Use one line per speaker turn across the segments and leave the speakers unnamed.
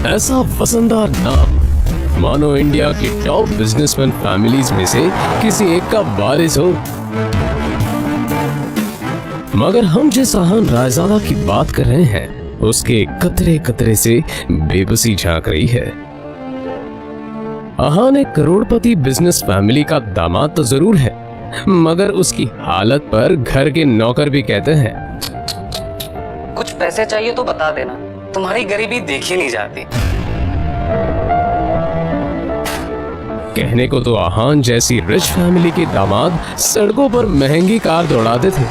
ऐसा वजनदार नाम मानो इंडिया की टॉप बिजनेसमैन फैमिलीज में से किसी एक का वारिस हो। मगर हम जिस अहान रायजादा की बात कर रहे हैं उसके कतरे कतरे से बेबसी झांक रही है। अहान एक करोड़पति बिजनेस फैमिली का दामाद तो जरूर है, मगर उसकी हालत पर घर के नौकर भी कहते हैं,
कुछ पैसे चाहिए तो बता देना, तुम्हारी गरीबी देखी नहीं जाती।
कहने को तो अहान जैसी रिच फैमिली के दामाद सड़कों पर महंगी कार दौड़ाते थे,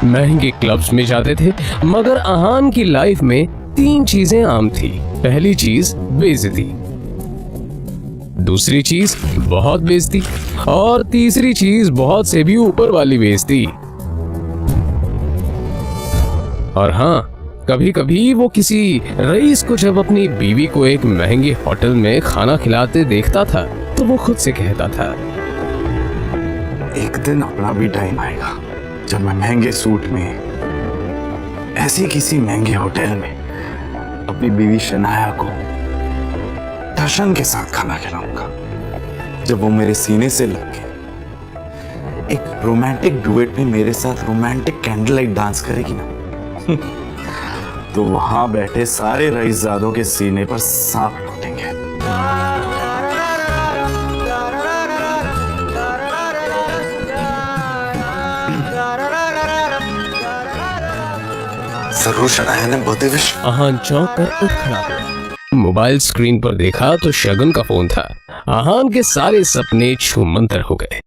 महंगे क्लब्स में जाते थे, मगर अहान की लाइफ में 3 चीजें आम थी। पहली चीज बेइज्जती, दूसरी चीज बहुत बेइज्जती और तीसरी चीज बहुत से भी ऊपर वाली बेइज्जती। और हाँ, कभी कभी वो किसी रईस को जब अपनी बीवी को एक महंगे होटल में खाना खिलाते देखता था तो वो खुद से कहता था,
एक दिन अपना भी टाइम आएगा जब मैं महंगे सूट में ऐसी किसी महंगे होटल में अपनी बीवी शनाया को दर्शन के साथ खाना खिलाऊंगा। जब वो मेरे सीने से लग के एक रोमांटिक डुएट में मेरे साथ रोमांटिक कैंडल लाइट डांस करेगी ना, तो वहां बैठे सारे रईसजादों के सीने पर सांप लौटेंगे। जरूर शनाया ने बहुत विश।
अहान चौंक कर उठ खड़ा हुआ। मोबाइल स्क्रीन पर देखा तो शगुन का फोन था। अहान के सारे सपने छूमंतर हो गए।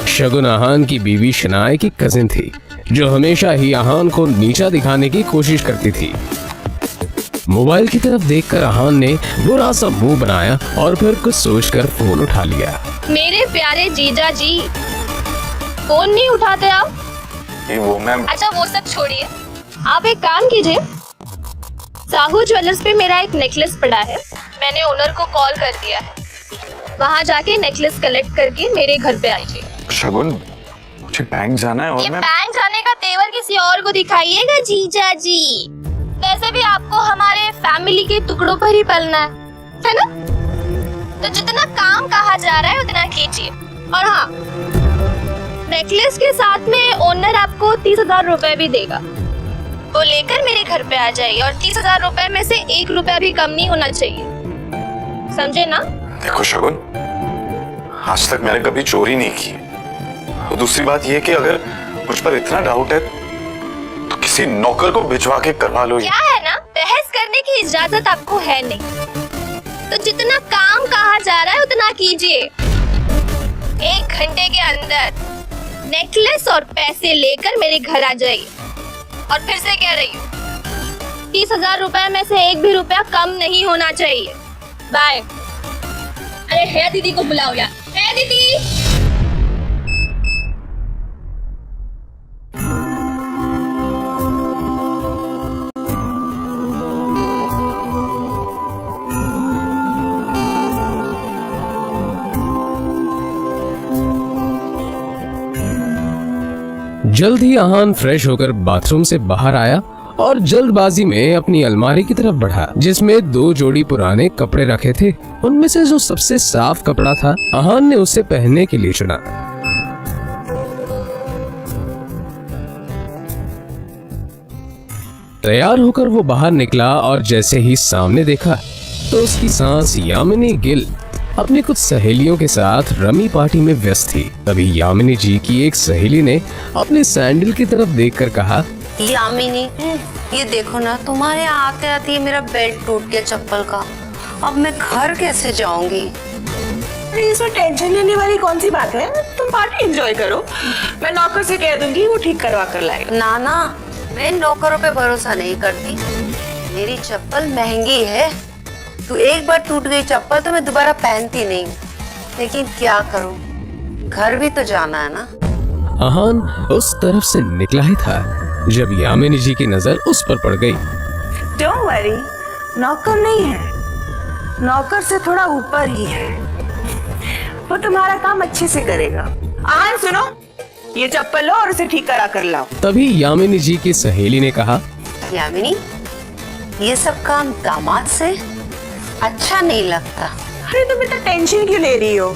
शगुन अहान की बीवी शनाया की कजिन थी, जो हमेशा ही अहान को नीचा दिखाने की कोशिश करती थी। मोबाइल की तरफ देखकर अहान ने बुरा सा मुंह बनाया और फिर कुछ सोचकर फोन उठा लिया।
मेरे प्यारे जीजा जी, फोन नहीं उठाते आप?
वो मैम।
अच्छा वो सब छोड़िए, आप एक काम कीजिए, साहू ज्वेलर्स पे मेरा एक नेकलेस पड़ा है, मैंने ओनर को कॉल कर दिया है, वहाँ जाके नेकलेस कलेक्ट करके मेरे घर पे आइए।
शगुन, मुझे बैंक जाना है और
ये
मैं
बैंक जाने का तेवर किसी और को दिखाइएगा जीजा जी। वैसे भी आपको हमारे फैमिली के टुकड़ों पर ही पलना है ना? तो जितना काम कहा जा रहा है उतना कीजिए। और हाँ, नेकलेस के साथ में ओनर आपको 30,000 रुपए भी देगा, वो लेकर मेरे घर पे आ जाइए और 30,000 रुपए में से 1 रुपया भी कम नहीं होना चाहिए, समझे ना?
देखो शगुन, आज तक मैंने कभी चोरी नहीं की। और दूसरी बात ये कि अगर मुझ पर इतना डाउट है तो किसी नौकर को भिजवा के करवा लो।
क्या है ना, बहस करने की इजाजत आपको है नहीं, तो जितना काम कहा जा रहा है उतना कीजिए। 1 घंटे के अंदर नेकलेस और पैसे लेकर मेरे घर आ जाइए। और फिर से कह रही हूँ, 30,000 रुपए में से 1 भी रुपया कम नहीं होना चाहिए। बाय। अरे है दीदी को बुलाओ यार, है दीदी।
जल्द ही अहान फ्रेश होकर बाथरूम से बाहर आया और जल्दबाजी में अपनी अलमारी की तरफ बढ़ा, जिसमें 2 जोड़ी पुराने कपड़े रखे थे। उनमें से जो सबसे साफ कपड़ा था, अहान ने उसे पहनने के लिए चुना। तैयार होकर वो बाहर निकला और जैसे ही सामने देखा तो उसकी सांस यामिनी गिल अपनी कुछ सहेलियों के साथ रमी पार्टी में व्यस्त थी। तभी यामिनी जी की एक सहेली ने अपने सैंडल की तरफ देखकर कहा,
यामिनी, ये देखो ना, तुम्हारे आते आते मेरा बेल्ट टूट गया चप्पल का, अब मैं घर कैसे जाऊंगी?
अरे इसमें टेंशन लेने वाली कौन सी बात है, तुम पार्टी एंजॉय करो, मैं नौकर से कह दूंगी, वो ठीक करवा कर लाएगा।
ना ना, मैं नौकरों पे भरोसा नहीं करती, मेरी चप्पल महंगी है, तो एक बार टूट गई चप्पल तो मैं दोबारा पहनती नहीं, लेकिन क्या करूं, घर भी तो जाना है ना।
अहान उस तरफ से निकला ही था जब यामिनी जी की नजर उस पर पड़ गई।
डोंट वरी, नौकर नहीं है, नौकर से थोड़ा ऊपर ही है, वो तुम्हारा काम अच्छे से करेगा। आन सुनो, ये चप्पल लो और उसे ठीक करा कर लाओ।
तभी यामिनी जी की सहेली ने कहा,
यामिनी, ये सब काम दामाद से अच्छा नहीं लगता।
अरे तुम इतना टेंशन क्यों ले रही हो?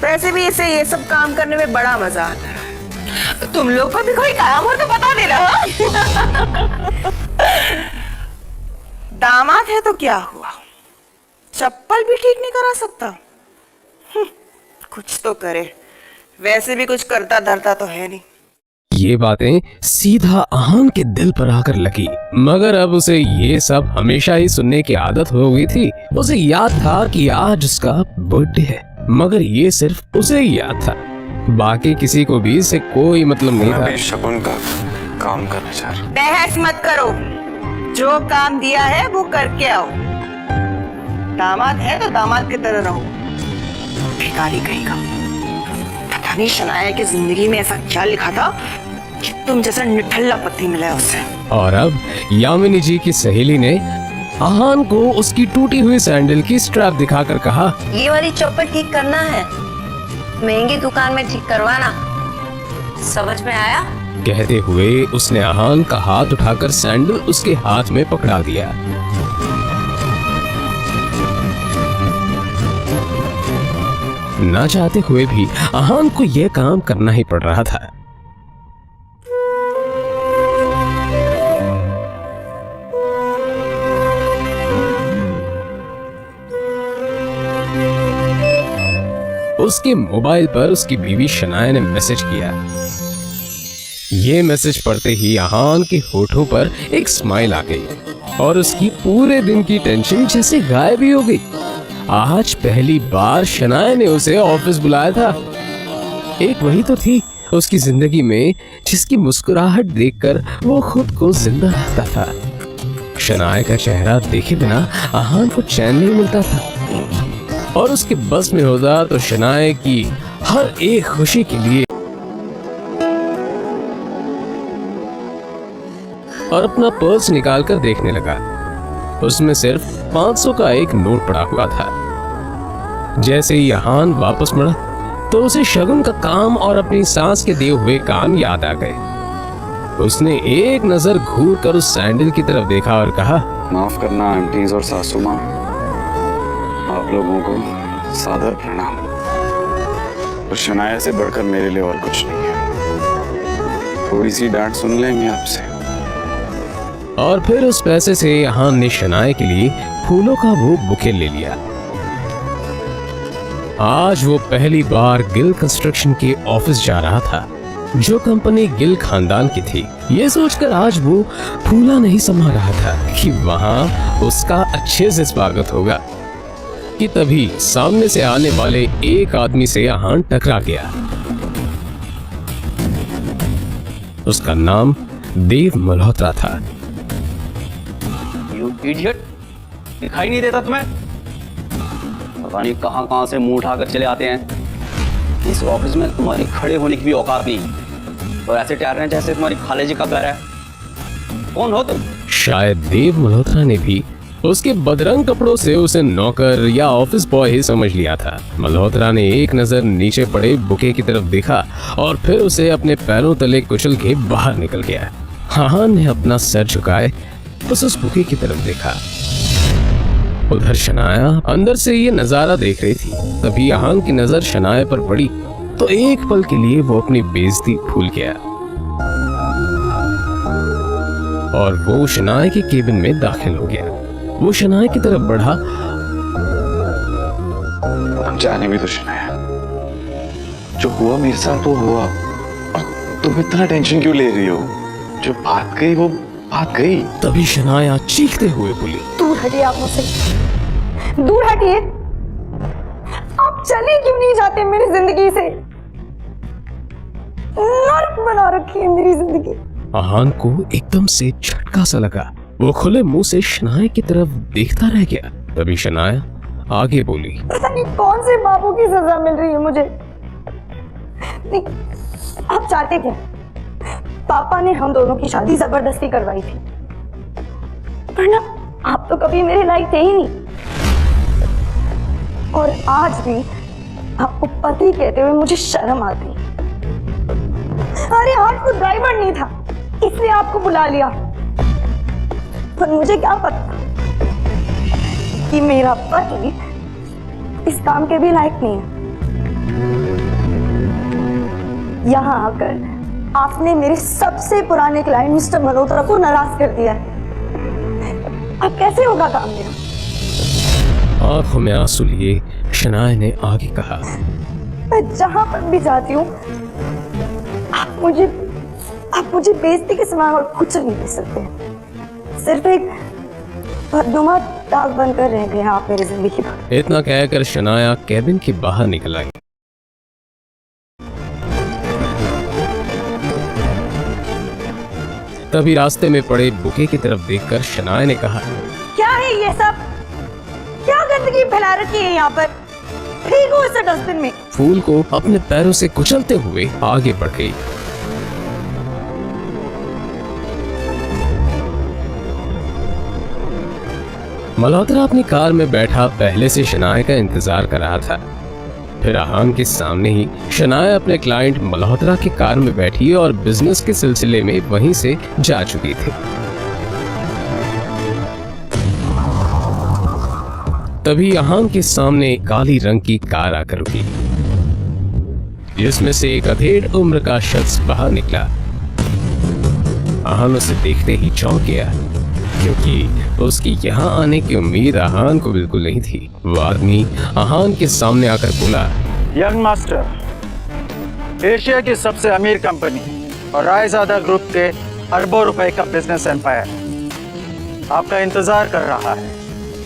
वैसे भी इसे ये सब काम करने में बड़ा मजा आता है। तुम लोग को भी कोई काम हो तो बता देना। दामाद है तो क्या हुआ, चप्पल भी ठीक नहीं करा सकता? कुछ तो करे, वैसे भी कुछ करता धरता तो है नहीं।
ये बातें सीधा आहान के दिल पर आकर लगी, मगर अब उसे ये सब हमेशा ही सुनने की आदत हो गई थी। उसे याद था कि आज उसका बर्थडे है, मगर ये सिर्फ उसे ही याद था, बाकी किसी को भी इससे कोई मतलब नहीं था।
शगुन का काम करना चाह रही।
बहस मत करो, जो काम दिया है वो करके आओ। दामाद है तो दामाद की तरह रहो। भिखारी कहेगा, पता नहीं शनाया की जिंदगी में ऐसा क्या लिखा था कि तुम जैसा निठल्ला पति मिला उसे।
और अब यामिनी जी की सहेली ने आहान को उसकी टूटी हुई सैंडल की स्ट्रैप दिखाकर कहा,
ये वाली चप्पल ठीक करना है, महंगी दुकान में ठीक करवाना। समझ में आया?
कहते हुए उसने आहान का हाथ उठाकर सैंडल उसके हाथ में पकड़ा दिया। ना चाहते हुए भी आहान को यह काम करना ही पड़ रहा था। उसके मोबाइल पर उसकी बीवी शनाया ने मैसेज किया। ये मैसेज पढ़ते ही आहान के होठों पर एक स्माइल आ गई और उसकी पूरे दिन की टेंशन जैसे गायब ही हो गई। आज पहली बार शनाया ने उसे ऑफिस बुलाया था। एक वही तो थी उसकी जिंदगी में जिसकी मुस्कुराहट देखकर वो खुद को जिंदा रखता था। शनाया का चेहरा देखे बिना आहान को चैन नहीं मिलता था, और उसके बस में होता तो शनाया की हर एक खुशी के लिए और अपना पर्स निकालकर देखने लगा। उसमें सिर्फ 500 का एक नोट पड़ा हुआ था। जैसे ही आहान वापस मुड़ा तो उसे शगुन का काम और अपनी सास के दिए हुए काम याद आ गए। उसने एक नजर घूर कर उस सैंडल की तरफ देखा और कहा,
माफ करना आंटीज और सासू माँ, आप लोगों को सादर प्रणाम। तो शनाया से बढ़कर मेरे लिए और कुछ नहीं है। थोड़ी सी डांट सुन लेंगे आपसे।
और फिर उस पैसे से आहान ने शनाया के लिए फूलों का वो बुके ले लिया। आज वो पहली बार गिल कंस्ट्रक्शन के ऑफिस जा रहा था, जो कंपनी गिल खानदान की थी। ये सोचकर आज वो फूला नहीं समा रहा था कि वहां उसका अच्छे से स्वागत होगा, कि तभी सामने से आने वाले एक आदमी से आहान टकरा गया। उसका नाम देव मल्होत्रा था।
इडियट, दिखाई नहीं देता तुम्हें? पता नहीं कहां से मुंह उठाकर चले आते हैं। इस ऑफिस में तुम्हारी खड़े होने की भी औकात नहीं, और ऐसे ठहर रहे हैं जैसे तुम्हारी खाले जी का घर है। कौन हो तुम?
शायद देव मल्होत्रा ने भी उसके बदरंग कपड़ों से उसे नौकर या ऑफिस बॉय ही समझ लिया था। मल्होत्रा ने एक नजर नीचे पड़े बुके की तरफ देखा और फिर उसे अपने पैरों तले कुचल के बाहर निकल गया। आहान ने अपना सर झुकाए बस उस बुके की तरफ देखा। उधर शनाया अंदर से ये नजारा देख रही थी। तभी आहान की नजर शनाया पर पड़ी तो एक पल के लिए वो अपनी बेइज्जती भूल गया और वो शनाया के केबिन में दाखिल हो गया। वो शनाया की तरफ बढ़ा।
अब जाने भी तो शनाया, जो हुआ मेरे साथ वो हुआ, और तुम इतना टेंशन क्यों ले रही हो? जो बात गई वो बात गई।
तभी शनाया चीखते हुए बोली,
दूर हटिए आप मुझसे, दूर हटिए। आप चले क्यों नहीं जाते मेरी जिंदगी से? नर्क बना रखी है मेरी जिंदगी।
आहान को एकदम से झटका सा लगा। वो खुले मुंह से शनाया की तरफ देखता रह गया। तभी शनाया आगे बोली,
पता नहीं कौन से बाबू की सजा मिल रही है मुझे। नहीं, आप चाहते क्या? पापा ने हम दोनों की शादी जबरदस्ती करवाई थी, वरना आप तो कभी मेरे लायक थे ही नहीं। और आज भी आपको पति कहते हुए मुझे शर्म आती। अरे आज तो ड्राइवर नहीं था, इसलिए आपको बुला लिया। पर मुझे क्या पता कि मेरा पति इस काम के भी लायक नहीं है। यहाँ आकर आपने मेरे सबसे पुराने क्लाइंट मिस्टर मल्होत्रा को नाराज कर दिया है। अब कैसे होगा काम मेरा?
आंखों में आंसू लिए शनाया ने आगे कहा,
मैं जहां पर भी जाती हूँ आप मुझे बेइज्जती के सिवा और कुछ नहीं दे सकते। सिर्फ एक बदनुमा दाग बनकर रह गए आप मेरी जिंदगी पर।
इतना कहकर शनाया कैबिन के बाहर निकल आई। तभी रास्ते में पड़े बुके की तरफ देखकर शनाया ने कहा,
क्या है ये सब? क्या गंदगी फैला रखी है यहाँ पर? फेंको इसे डस्टबिन में।
फूल को अपने पैरों से कुचलते हुए आगे बढ़ गई। मल्होत्रा अपनी कार में बैठा पहले से शनाया का इंतजार कर रहा था। फिर आहान के सामने ही शनाया अपने क्लाइंट मल्होत्रा की कार में बैठी और बिजनेस के सिलसिले में वहीं से जा चुकी थी। तभी आहान के सामने एक काली रंग की कार आकर रुकी, जिसमें से एक अधेड़ उम्र का शख्स बाहर निकला। आहान उसे देखते ही चौंक गया, क्योंकि उसकी यहाँ आने की उम्मीद आहान को बिल्कुल नहीं थी। वो आदमी आहान के सामने आकर बोला,
यंग मास्टर, एशिया की सबसे अमीर कंपनी और रायजादा ग्रुप के अरबों रुपए का बिजनेस एम्पायर आपका इंतजार कर रहा है।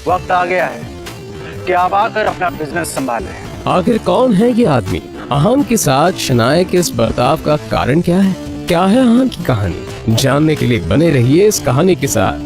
वक्त आ गया है कि आप आकर अपना बिजनेस संभालें।
आखिर कौन है ये आदमी? आहान के साथ शनाया के इस बर्ताव का कारण क्या है? क्या है आहान की कहानी? जानने के लिए बने रहिए इस कहानी के साथ।